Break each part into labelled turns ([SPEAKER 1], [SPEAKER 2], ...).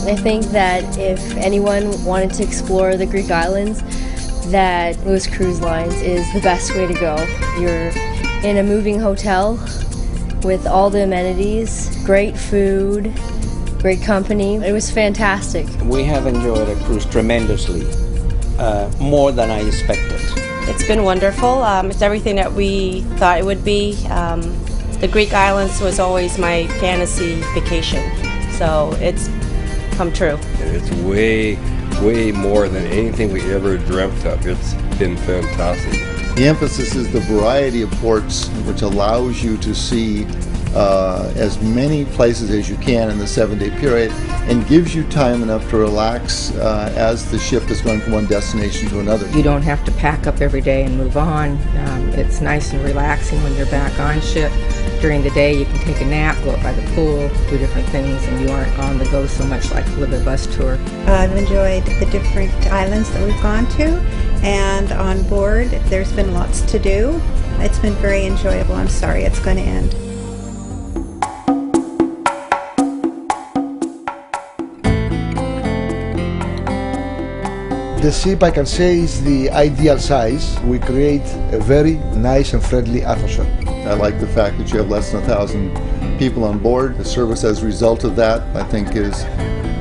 [SPEAKER 1] I think that if anyone wanted to explore the Greek islands, that Lewis Cruise Lines is the best way to go. You're in a moving hotel with all the amenities, great food, great company. It was fantastic.
[SPEAKER 2] We have enjoyed the cruise tremendously, more than I expected.
[SPEAKER 3] It's been wonderful. It's everything that we thought it would be. The Greek islands was always my fantasy vacation, so it's come true.
[SPEAKER 4] It's way more than anything we ever dreamt of. It's been fantastic.
[SPEAKER 5] The emphasis is the variety of ports, which allows you to see as many places as you can in the 7-day period, and gives you time enough to relax as the ship is going from one destination to another.
[SPEAKER 6] You don't have to pack up every day and move on. It's nice and relaxing when you're back on ship. During the day you can take a nap, go up by the pool, do different things, and you aren't on the go so much like with a bus tour.
[SPEAKER 7] I've enjoyed the different islands that we've gone to, and on board there's been lots to do. It's been very enjoyable. I'm sorry it's going to end.
[SPEAKER 8] The ship, I can say, is the ideal size. We create a very nice and friendly atmosphere.
[SPEAKER 5] I like the fact that you have less than 1,000 people on board. The service as a result of that, I think, is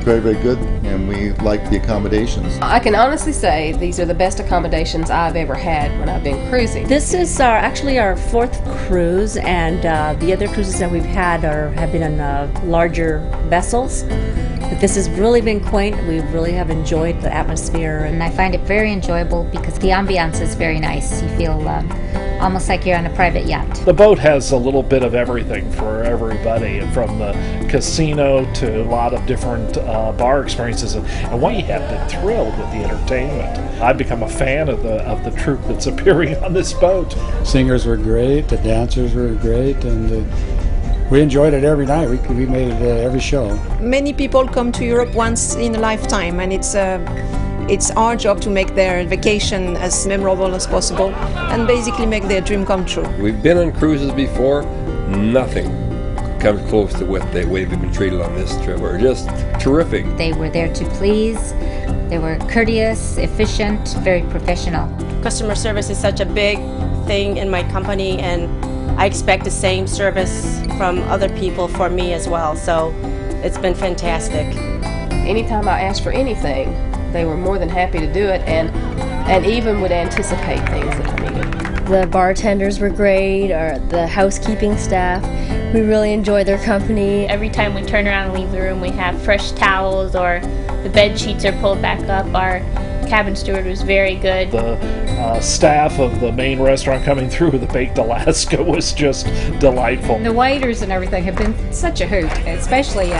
[SPEAKER 5] very, very good, and we like the accommodations.
[SPEAKER 9] I can honestly say these are the best accommodations I've ever had when I've been cruising.
[SPEAKER 10] This is actually our 4th cruise, and the other cruises that we've had have been on larger vessels. But this has really been quaint. We really have enjoyed the atmosphere.
[SPEAKER 11] And I find it very enjoyable because the ambiance is very nice. You feel almost like you're on a private yacht.
[SPEAKER 12] The boat has a little bit of everything for everybody, from the casino to a lot of different bar experiences. And we have been thrilled with the entertainment. I've become a fan of the troupe that's appearing on this boat.
[SPEAKER 13] Singers were great, the dancers were great, and we enjoyed it every night. We made it every show.
[SPEAKER 14] Many people come to Europe once in a lifetime, and it's our job to make their vacation as memorable as possible and basically make their dream come true.
[SPEAKER 4] We've been on cruises before. Nothing comes close to what the way we've been treated on this trip. We're just terrific.
[SPEAKER 11] They were there to please. They were courteous, efficient, very professional.
[SPEAKER 3] Customer service is such a big thing in my company, and I expect the same service from other people for me as well, so it's been fantastic.
[SPEAKER 9] Anytime I asked for anything, they were more than happy to do it, and even would anticipate things that I needed.
[SPEAKER 1] The bartenders were great, or the housekeeping staff. We really enjoyed their company.
[SPEAKER 15] Every time we turn around and leave the room, we have fresh towels, or the bed sheets are pulled back up. Our cabin steward was very good.
[SPEAKER 12] The staff of the main restaurant coming through with the Baked Alaska was just delightful.
[SPEAKER 16] The waiters and everything have been such a hoot, especially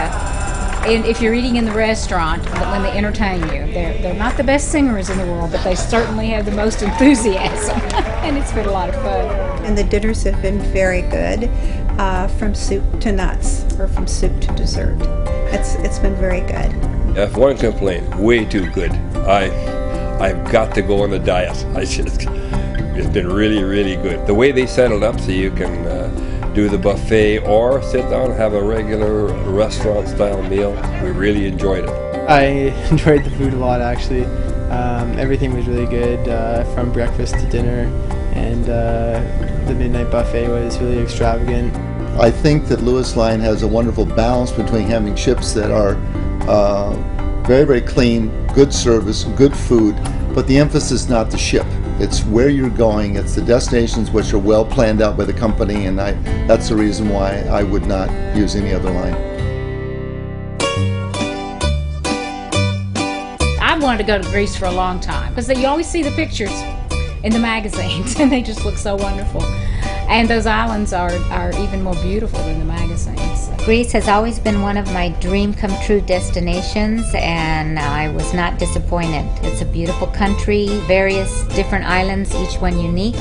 [SPEAKER 16] if you're eating in the restaurant when they entertain you. They're not the best singers in the world, but they certainly have the most enthusiasm, and it's been a lot of fun.
[SPEAKER 7] And the dinners have been very good, from soup to nuts, or from soup to dessert. It's been very good.
[SPEAKER 4] If one complaint, way too good. I've got to go on the diet. It's been really, really good. The way they set it up so you can do the buffet or sit down and have a regular restaurant-style meal, we really enjoyed it.
[SPEAKER 17] I enjoyed the food a lot, actually. Everything was really good, from breakfast to dinner, and the midnight buffet was really extravagant.
[SPEAKER 5] I think that Lewis Line has a wonderful balance between having ships that are very, very clean, good service, good food, but the emphasis is not the ship. It's where you're going, it's the destinations which are well planned out by the company, and that's the reason why I would not use any other line.
[SPEAKER 16] I've wanted to go to Greece for a long time, because you always see the pictures in the magazines, and they just look so wonderful. And those islands are even more beautiful than the magazines.
[SPEAKER 11] Greece has always been one of my dream come true destinations, and I was not disappointed. It's a beautiful country, various different islands, each one unique.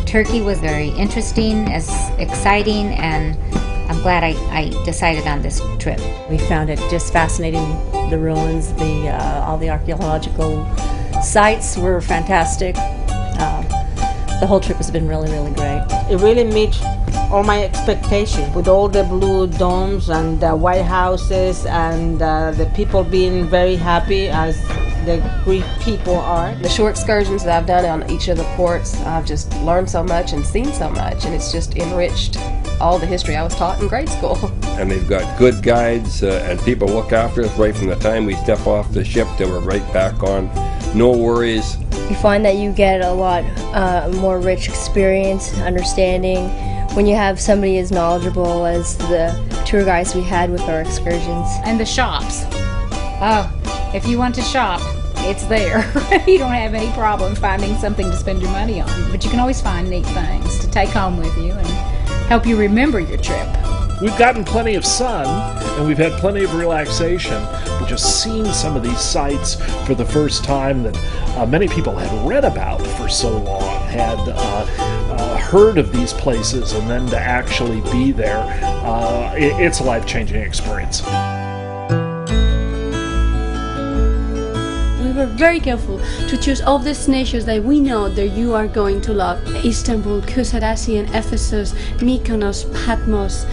[SPEAKER 11] Turkey was very interesting, exciting, and I'm glad I decided on this trip.
[SPEAKER 10] We found it just fascinating. The ruins, all the archaeological sites were fantastic. The whole trip has been really, really great.
[SPEAKER 18] It really meets all my expectations with all the blue domes and the white houses and the people being very happy as the Greek people are.
[SPEAKER 9] The short excursions that I've done on each of the ports, I've just learned so much and seen so much, and it's just enriched all the history I was taught in grade school.
[SPEAKER 4] And they've got good guides and people look after us right from the time we step off the ship till we're right back on. No worries.
[SPEAKER 1] You find that you get a lot more rich experience, understanding, when you have somebody as knowledgeable as the tour guides we had with our excursions.
[SPEAKER 16] And the shops. Oh, if you want to shop, it's there. You don't have any problem finding something to spend your money on. But you can always find neat things to take home with you and help you remember your trip.
[SPEAKER 12] We've gotten plenty of sun, and we've had plenty of relaxation, but just seeing some of these sites for the first time that many people had read about for so long, had heard of these places, and then to actually be there, it's a life-changing experience.
[SPEAKER 19] We were very careful to choose all destinations that we know that you are going to love. Istanbul, Kusadasi and Ephesus, Mykonos, Patmos,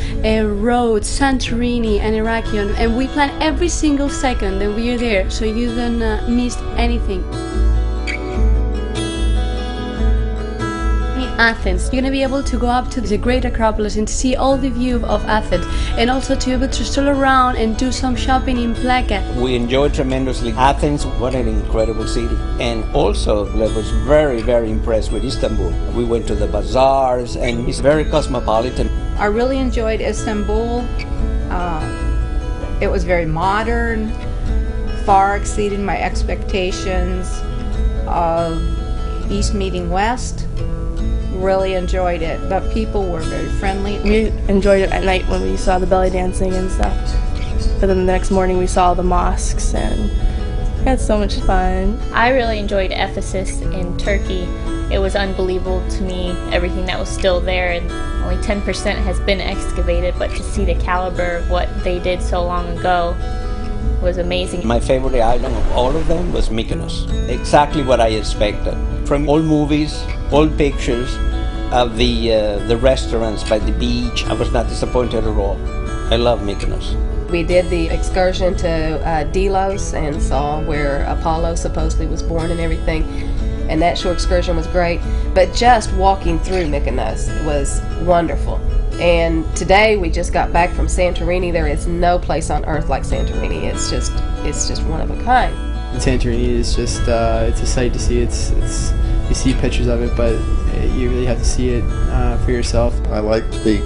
[SPEAKER 19] Rhodes, Santorini and Heraklion, and we plan every single second that we are there so you don't miss anything. Athens. You're going to be able to go up to the Great Acropolis and see all the view of Athens, and also to be able to stroll around and do some shopping in Plaka.
[SPEAKER 2] We enjoyed tremendously. Athens, what an incredible city. And also, I was very, very impressed with Istanbul. We went to the bazaars, and it's very cosmopolitan.
[SPEAKER 6] I really enjoyed Istanbul. It was very modern, far exceeded my expectations of East meeting West. Really enjoyed it, but people were very friendly.
[SPEAKER 20] We enjoyed it at night when we saw the belly dancing and stuff. But then the next morning we saw the mosques and we had so much fun.
[SPEAKER 15] I really enjoyed Ephesus in Turkey. It was unbelievable to me, everything that was still there, and only 10% has been excavated, but to see the caliber of what they did so long ago was amazing.
[SPEAKER 2] My favorite island of all of them was Mykonos. Exactly what I expected. From old movies, old pictures of the restaurants by the beach, I was not disappointed at all. I love Mykonos.
[SPEAKER 9] We did the excursion to Delos and saw where Apollo supposedly was born and everything, and that short excursion was great. But just walking through Mykonos was wonderful. And today we just got back from Santorini. There is no place on earth like Santorini. It's just one of a kind.
[SPEAKER 17] Santorini is just it's a sight to see. It's you see pictures of it, but you really have to see it for yourself.
[SPEAKER 5] I like the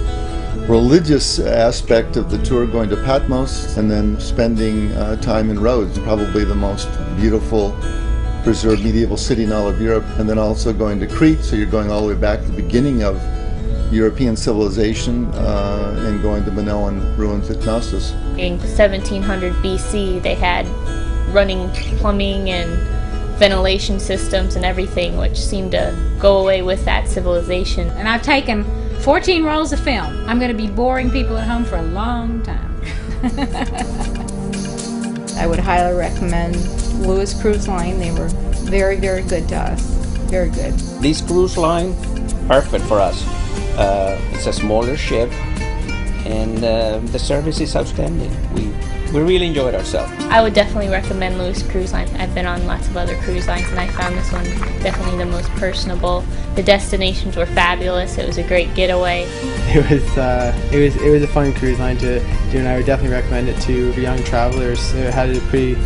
[SPEAKER 5] religious aspect of the tour, going to Patmos and then spending time in Rhodes, probably the most beautiful preserved medieval city in all of Europe, and then also going to Crete, so you're going all the way back to the beginning of European civilization and going to Minoan ruins at Knossos.
[SPEAKER 15] In 1700 BC, they had running plumbing and ventilation systems and everything, which seemed to go away with that civilization.
[SPEAKER 16] And I've taken 14 rolls of film. I'm going to be boring people at home for a long time.
[SPEAKER 6] I would highly recommend Lewis Cruise Line. They were very, very good to us. Very good.
[SPEAKER 2] This cruise line, perfect for us. It's a smaller ship, and the service is outstanding. We really enjoyed ourselves.
[SPEAKER 15] I would definitely recommend Lewis Cruise Line. I've been on lots of other cruise lines, and I found this one definitely the most personable. The destinations were fabulous. It was a great getaway.
[SPEAKER 17] It was a fun cruise line to do, and I would definitely recommend it to young travelers. It had a pretty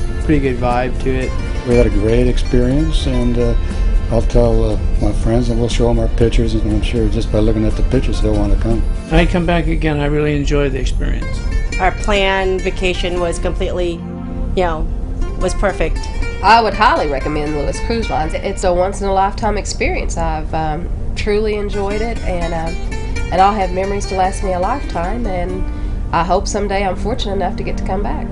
[SPEAKER 17] good vibe to it.
[SPEAKER 13] We had a great experience, and I'll tell my friends, and we'll show them our pictures, and I'm sure just by looking at the pictures they'll want to come.
[SPEAKER 21] I come back again. I really enjoyed the experience.
[SPEAKER 3] Our planned vacation was completely, was perfect.
[SPEAKER 9] I would highly recommend Lewis Cruise Lines. It's a once-in-a-lifetime experience. I've truly enjoyed it, and I'll have memories to last me a lifetime, and I hope someday I'm fortunate enough to get to come back.